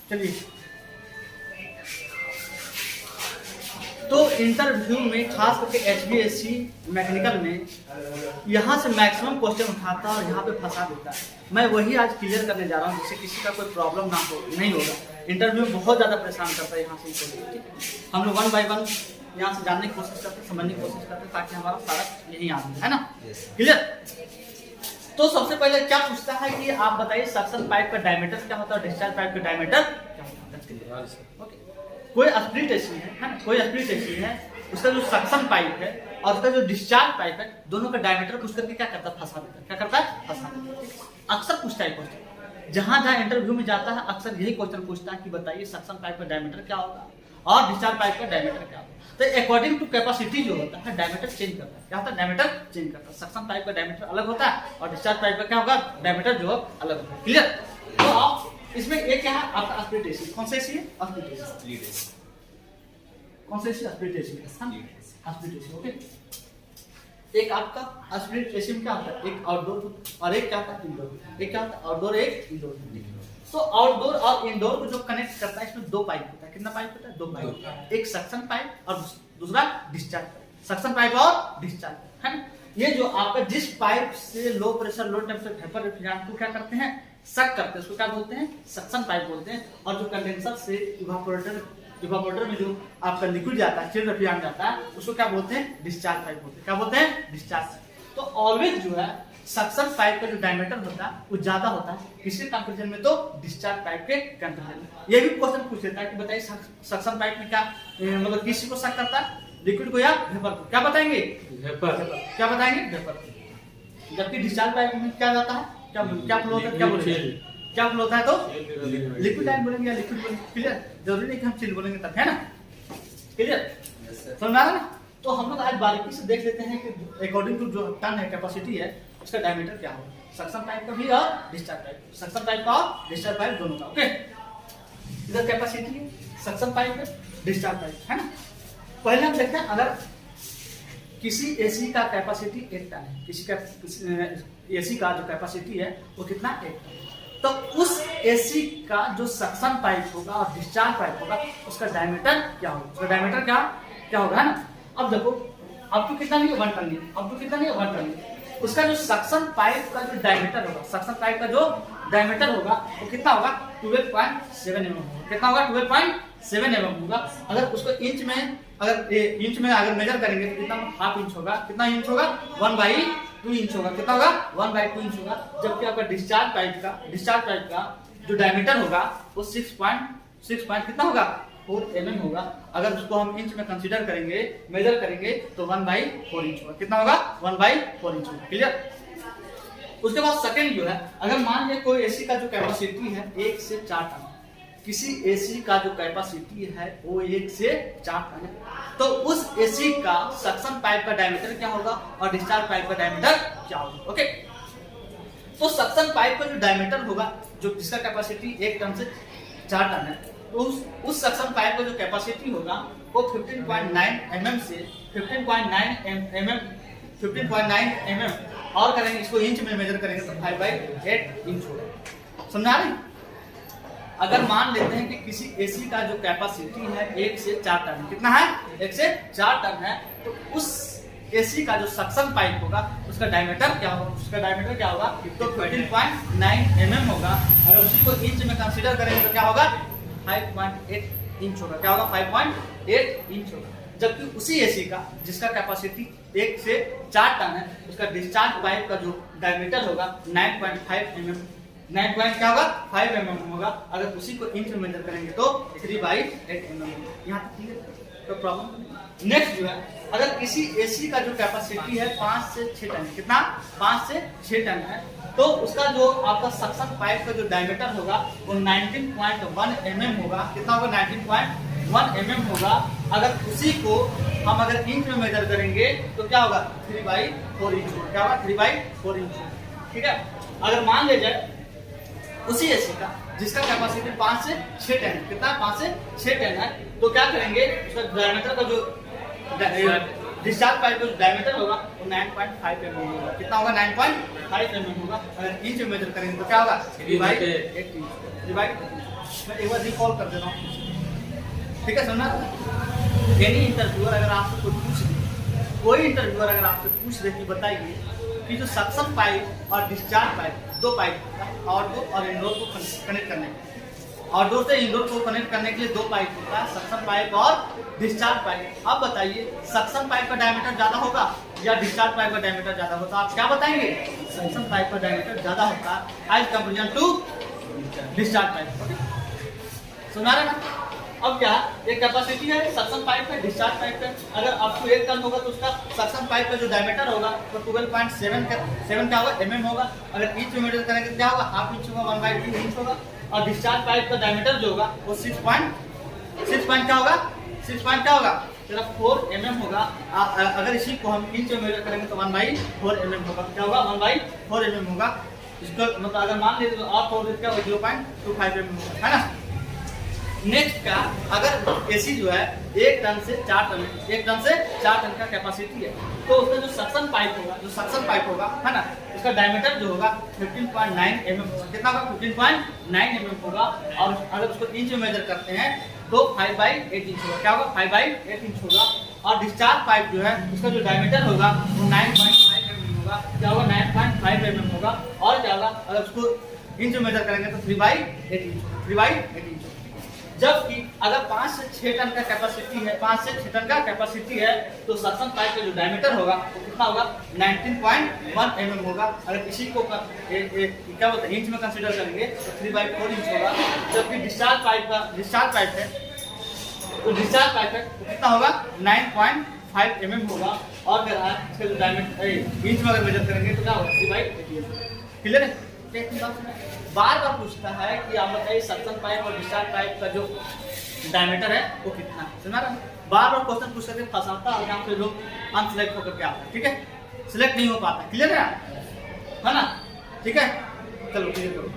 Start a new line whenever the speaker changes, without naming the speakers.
चलिए, तो इंटरव्यू में खास करके HVAC मैकेनिकल में यहाँ से मैक्सिमम क्वेश्चन उठाता है और यहाँ पे फंसा देता है। मैं वही आज क्लियर करने जा रहा हूँ जिससे किसी का कोई प्रॉब्लम ना हो, नहीं होगा। इंटरव्यू बहुत ज़्यादा परेशान करता है यहाँ से, ठीक है। हम लोग 1 बाय 1 यहाँ से जानने की कोशिश करते हैं, समझने की कोशिश करते हैं ताकि हमारा सारा यही आ जाए, है ना, क्लियर। तो सबसे पहले क्या पूछता है कि आप बताइए सक्शन पाइप का डायमीटर क्या होता है और डिस्चार्ज पाइप का डायमीटर क्या होता है। ओके, कोई स्प्लिट एसी है ना, कोई स्प्लिट एसी है, उसका जो सक्शन पाइप है और उसका जो डिस्चार्ज पाइप है, दोनों का डायमीटर पूछ करके क्या करता है, फंसा देता है। क्या करता है, फंसा देता है। अक्सर पूछता है क्वेश्चन, जहां इंटरव्यू में जाता है अक्सर यही क्वेश्चन पूछता है कि बताइए सक्शन पाइप का डायमीटर क्या होगा और डिस्चार्ज पाइप का डायमीटर क्या होगा। तो अकॉर्डिंग टू कैपेसिटी जो होता है डायमीटर चेंज करता है। क्या होता है, डायमीटर चेंज करता है। सक्शन पाइप का डायमीटर अलग होता है और डिस्चार्ज पाइप का क्या होगा, डायमीटर जो अलग होता है, क्लियर। तो आप इसमें एक क्या है आपका स्प्लिट एसी, कौन सा एसी है, स्प्लिट एसी, कौन सा AC, split AC, split AC. Okay, एक आपका स्प्लिट एसी में क्या होता है, एक आउटडोर और एक क्या होता है, इंडोर। एक क्या होता है, आउटडोर, एक इंडोर। तो आउटडोर और इंडोर को जो कनेक्ट करता है इसमें 2 पाइप होता है। कितना पाइप होता है, 2 पाइप, एक सक्शन पाइप और दूसरा डिस्चार्ज पाइप। सक्शन पाइप और डिस्चार्ज पाइप, है ना। ये जो आपका जिस पाइप से low pressure low temperature vapour refrigerant को क्या करते हैं, सक करते हैं, उसको क्या बोलते हैं, सक्शन पाइप बोलते हैं। और जो कंडेंसर से इवापोरेटर में जो आपका लिक्विड जाता है, चिल्ड रेफ्रिजरेंट जाता है, उसको क्या बोलते हैं, डिस्चार्ज पाइप बोलते हैं। क्या बोलते हैं, डिस्चार्ज पाइप। तो ऑलवेज जो है सक्शन पाइप का जो डायमीटर होता है वो ज्यादा होता है किसके कंपैरिजन में, तो डिस्चार्ज पाइप के कंपैरिजन में। ये भी क्वेश्चन पूछ लेता है कि बताइए सक्शन पाइप में क्या मतलब किसी को सक करता है, लिक्विड को या वेपर को। क्या बताएंगे, वेपर। क्या बताएंगे, वेपर। जबकि डिस्चार्ज पाइप में क्या जाता है, क्या फ्लो होता है, क्या बोलेंगे, क्या फ्लो होता है, तो लिक्विड लाइन बोलेंगे या लिक्विड बोलेंगे, क्लियर। जरूरी नहीं कि हम चिल बोलेंगे तब, है ना, क्लियर, समझ में आ रहा है ना। तो हम लोग आज बारीकी से देख लेते हैं कि अकॉर्डिंग टू जो टन है, कैपेसिटी है, उसका डायमीटर क्या होगा, सक्शन पाइप का भी और डिस्चार्ज पाइप, सक्शन पाइप का और डिस्चार्ज पाइप दोनों का। ओके, इधर कैपेसिटी है, सक्शन पाइप है, डिस्चार्ज पाइप, है ना। पहले हम देखते हैं, अगर किसी एसी का कैपेसिटी 1 टन है, किसी एसी का जो कैपेसिटी है वो कितना, 1 टन, तो उस एसी का जो सक्शन पाइप होगा और डिस्चार्ज पाइप होगा उसका डायमीटर क्या होगा, उसका डायमीटर क्या होगा, है ना। अब देखो, अब तो कितना नहीं है, 1 टन नहीं, अब तो कितना नहीं है, 1 टन नहीं। उसका जो सक्शन पाइप का जो डायमीटर होगा, सक्शन पाइप का जो डायमीटर होगा वो कितना होगा, 12.7 mm होगा। कितना होगा, 12.7 mm होगा। अगर उसको इंच में अगर मेजर करेंगे तो कितना, हाफ इंच होगा। कितना इंच होगा, 1/2 इंच होगा। कितना होगा, 1/2 इंच होगा। जबकि आपका डिस्चार्ज पाइप का जो डायमीटर होगा वो 6 कितना होगा, 4 mm होगा। अगर उसको हम इंच में कंसीडर करेंगे, मेजर करेंगे तो 1/4 इंच होगा। कितना होगा, 1/4 इंच होगा, क्लियर। उसके बाद सेकंड जो है, अगर मान लिया कोई एसी का जो कैपेसिटी है 1 से 4 टन, किसी एसी का जो कैपेसिटी है वो 1 से 4 टन है, तो उस एसी का सक्शन पाइप का डायमीटर क्या होगा और डिस्चार्ज पाइप का डायमीटर क्या होगा। ओके, तो सक्शन पाइप का जो डायमीटर होगा, जो जिसका कैपेसिटी 1 टन से 4 टन है, तो उस सक्शन पाइप का जो कैपेसिटी होगा वो 15.9 mm से 15.9 mm और करेंगे, इसको इंच में मेजर करेंगे तो 5/8 इंच होगा। समझा रहे। अगर मान लेते हैं कि किसी एसी का जो कैपेसिटी है 1 से 4 टन है, कितना है, 1 से 4 टन है, तो उस एसी का जो सक्शन पाइप होगा उसका डायमीटर क्या होगा, तो 15.9 mm होगा। अगर उसी को इंच में कंसीडर करेंगे तो क्या होगा, 5.8 इंच होगा। क्या होगा, 5.8 इंच होगा। जबकि उसी एसी का जिसका कैपेसिटी 1 से 4 टन है, उसका डिस्चार्ज पाइप का जो डायमीटर होगा 9.5 mm, 9.5 mm होगा। अगर उसी को इंच में मेजर करेंगे तो 3/8 mm। यहाँ तक क्लियर, तो प्रॉब्लम। नेक्स्ट जो है, अगर किसी एसी का जो कैपेसिटी है 5 से 6 टन, कितना, 5 से 6 टन है, तो उसका जो आपका सक्शन पाइप का जो डायमीटर होगा वो 19.1 mm होगा। कितना होगा, 19.1 mm होगा। अगर उसी को हम अगर इंच में मेजर करेंगे तो क्या होगा, 3/4 इंच होगा। क्या होगा, 3/4 इंच होगा, ठीक है। अगर मान ले जाए उसी एसी का जिसका कैपेसिटी 5 से 6 टन है, कितना, 5 से 6 टन है, तो क्या करेंगे, उसका डायमीटर का जो डिस्चार्ज पाइप का जो डायमीटर होगा वो 9.5 mm होगा। कितना होगा, 9.5 mm होगा। अगर इंच में मेजर करेंगे तो क्या होगा, 3/8 इंच। मैं एक बार रिकॉल कर दे रहा हूँ, ठीक है समझना। एनी इंटरव्यूअर अगर आपसे कुछ पूछ दे, कोई इंटरव्यूअर अगर आपसे पूछ दे कि बताइए कि जो सक्शन पाइप और डिस्चार्ज पाइप, दो पाइप आउटडोर और इंडोर को कनेक्ट करने के, आउटडोर से इंडोर को कनेक्ट करने के लिए दो पाइप होता है, सक्शन पाइप और डिस्चार्ज पाइप। अब बताइए सक्शन पाइप का डायमीटर ज्यादा होगा या डिस्चार्ज पाइप का डायमीटर ज्यादा होता है? आप क्या बताएंगे? सक्शन पाइप का डायमीटर ज्यादा होता है as comparison to discharge pipe. सुना रहे ना? अब क्या एक कैपेसिटी है सक्शन पाइप पे, डिस्चार्ज पाइप पे। अगर आपको 1 टन होगा तो उसका सक्शन पाइप का जो डायमीटर होगा तो 12.7 क्या होगा, mm होगा। अगर इंच में मेजर करेंगे तो क्या होगा, हाफ इंच होगा, 1/2 इंच होगा। और डिस्चार्ज पाइप का डायमीटर जो होगा वो 6 पॉइंट क्या होगा, 6 क्या होगा, सिर्फ 4 mm होगा। अगर इसी को हम इंच में मेजर करेंगे तो 1/4 mm होगा। क्या होगा, 1/4 mm होगा। इसको मतलब अगर मान लीजिए तो आप 0.25 mm होगा, है ना। नेक्स्ट का, अगर एसी जो है 1 टन से 4 टन का कैपेसिटी है तो उसका जो सक्शन पाइप होगा, है ना, उसका डायमीटर जो होगा 15.9 mm होगा। कितना होगा, 15.9 mm होगा। और अगर उसको इंच में मेजर करते हैं तो 5/8 इंच होगा। क्या होगा, 5/8 इंच होगा। और डिस्चार्ज पाइप जो है उसका जो डायमीटर होगा वो 9.5 mm होगा। क्या होगा, 9.5 mm होगा। और क्या होगा, अगर उसको इंच में मेजर करेंगे तो 3/8 इंच। जबकि अगर 5 से 6 टन का कैपेसिटी है तो सक्शन पाइप का जो डायमीटर होगा वो कितना होगा, 19.1 mm होगा। अगर इसी को क्या बोलते हैं इंच में कंसीडर करेंगे तो 3/4 इंच होगा। जबकि डिस्चार्ज पाइप है तो कितना होगा, 9.5 mm होगा। और अगर इसका जो डायमीटर इंच में अगर मेजर करेंगे तो क्या होगा, 3/8। क्लियर है? बार बार पूछता है कि आप बताइए सक्शन पाइप और डिस्चार्ज पाइप का जो डायमीटर है वो कितना है। सुना रहा, बार बार क्वेश्चन पूछ करके फंसाता और यहाँ पे लोग अनसिलेक्ट होकर के आते हैं, ठीक है, सिलेक्ट नहीं हो पाता। क्लियर है ना? ठीक है, चलो क्लियर करो।